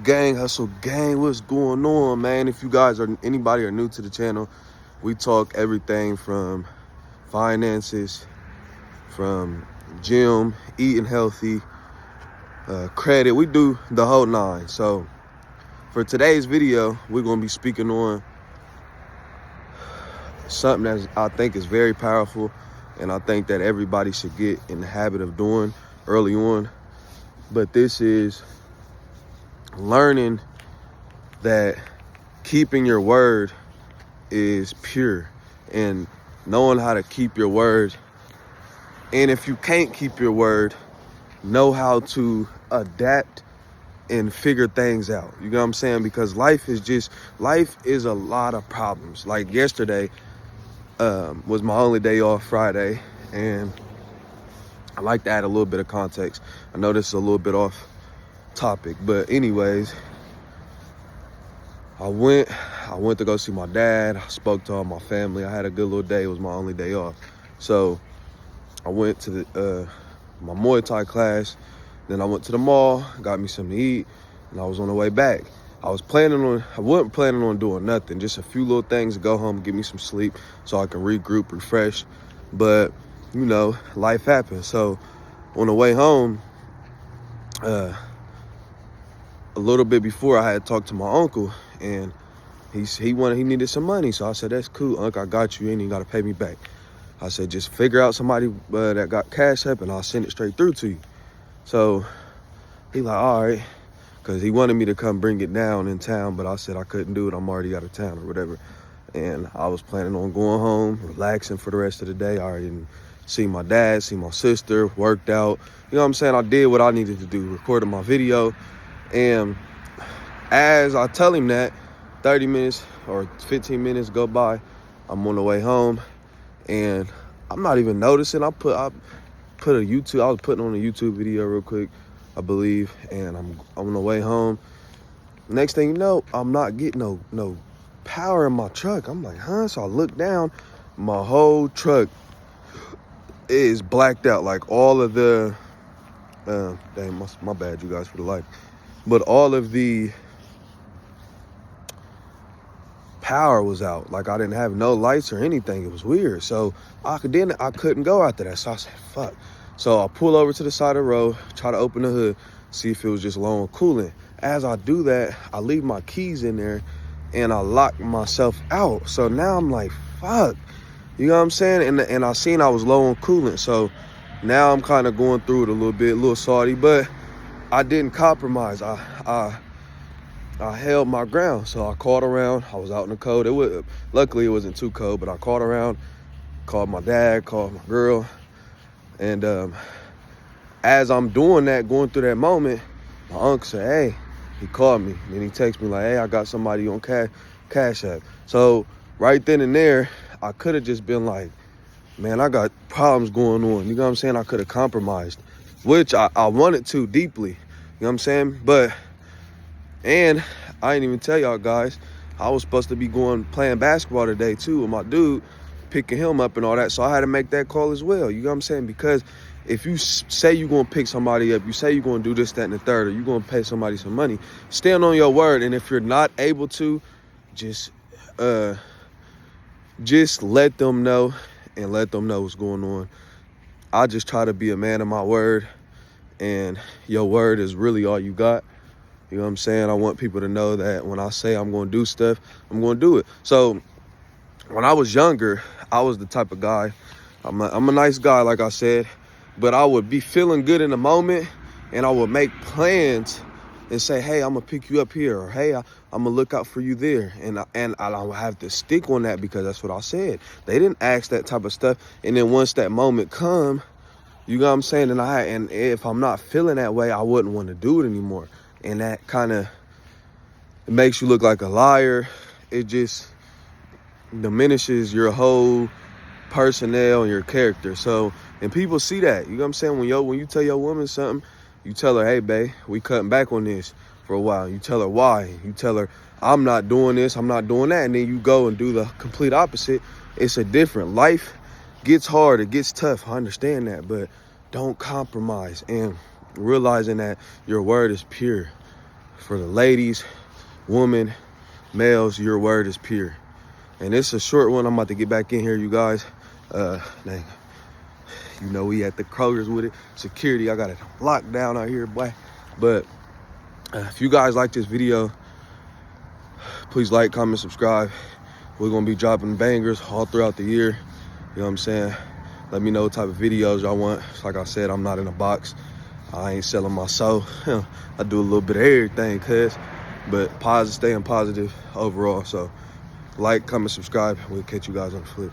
Gang Hustle Gang, what's going on, man? If you guys are anybody are new to the channel, we talk everything from finances, from gym, eating healthy, credit. We do the whole nine. So for today's video, we're gonna be speaking on something that I think is very powerful, and I think that everybody should get in the habit of doing early on. But this is learning that keeping your word is pure, and knowing how to keep your word. And if you can't keep your word, know how to adapt and figure things out. You know what I'm saying? Because life is a lot of problems. Like yesterday was my only day off, Friday, and I like to add a little bit of context. I know this is a little bit off topic, but anyways, I went to go see my dad. I spoke to all my family. I had a good little day. It was my only day off. So I went to my Muay Thai class. Then I went to the mall, got me something to eat, and I was on the way back. I wasn't planning on doing nothing, just a few little things to go home, give me some sleep so I can regroup, refresh. But you know, life happens. So on the way home, a little bit before, I had talked to my uncle, and he needed some money. So I said, that's cool, Unc, I got you. You ain't even got to pay me back. I said, just figure out somebody that got Cash App, and I'll send it straight through to you. So he like, all right, because he wanted me to come bring it down in town, but I said I couldn't do it. I'm already out of town or whatever. And I was planning on going home, relaxing for the rest of the day. I already didn't see my dad, see my sister, worked out. You know what I'm saying? I did what I needed to do, recorded my video. And as I tell him that, 30 minutes or 15 minutes go by, I'm on the way home, and I'm not even noticing. I put a YouTube, I was putting on a YouTube video real quick, I believe, and I'm on the way home. Next thing you know, I'm not getting no power in my truck. I'm like, huh? So I look down, my whole truck is blacked out. Like all of the, dang, my bad, you guys, for the light. But all of the power was out. Like I didn't have no lights or anything. It was weird. So I couldn't go after that. So I said, fuck. So I pull over to the side of the road, try to open the hood, see if it was just low on coolant. As I do that, I leave my keys in there and I lock myself out. So now I'm like, fuck. You know what I'm saying? And I seen I was low on coolant. So now I'm kind of going through it a little bit, a little salty, but I didn't compromise. I held my ground. So I called around. I was out in the cold. Luckily it wasn't too cold, but I called around, called my dad, called my girl. And as I'm doing that, going through that moment, my uncle said, hey, he called me. And he texted me like, hey, I got somebody on Cash App. So right then and there, I could have just been like, man, I got problems going on. You know what I'm saying? I could have compromised, which I wanted to deeply. You know what I'm saying? And I didn't even tell y'all guys, I was supposed to be playing basketball today too with my dude, picking him up and all that. So I had to make that call as well. You know what I'm saying? Because if you say you're going to pick somebody up, you say you're going to do this, that, and the third, or you're going to pay somebody some money, stand on your word. And if you're not able to, just let them know and let them know what's going on. I just try to be a man of my word, and your word is really all you got. You know what I'm saying? I want people to know that when I say I'm going to do stuff, I'm going to do it. So when I was younger, I was the type of guy, I'm a nice guy, like I said, but I would be feeling good in the moment, and I would make plans and say, hey, I'm going to pick you up here, or hey, I'm going to look out for you there. And I would have to stick on that because that's what I said. They didn't ask that type of stuff. And then once that moment come, you know what I'm saying? And if I'm not feeling that way, I wouldn't want to do it anymore. And that kind of makes you look like a liar. It just diminishes your whole personnel and your character. So, and people see that. You know what I'm saying? When you tell your woman something, you tell her, hey, babe, we cutting back on this for a while. You tell her why. You tell her, I'm not doing this, I'm not doing that. And then you go and do the complete opposite. It's a different life. Gets hard, it gets tough. I understand that, but don't compromise. And realizing that your word is pure. For the ladies, women, males, your word is pure. And it's a short one. I'm about to get back in here, you guys. Dang. You know, we at the Kroger's with it. Security, I got it locked down out here, boy. But if you guys like this video, please like, comment, subscribe. We're gonna be dropping bangers all throughout the year. You know what I'm saying? Let me know what type of videos y'all want. Like I said, I'm not in a box. I ain't selling my soul. I do a little bit of everything, but staying positive overall. So like, comment, subscribe. We'll catch you guys on the flip.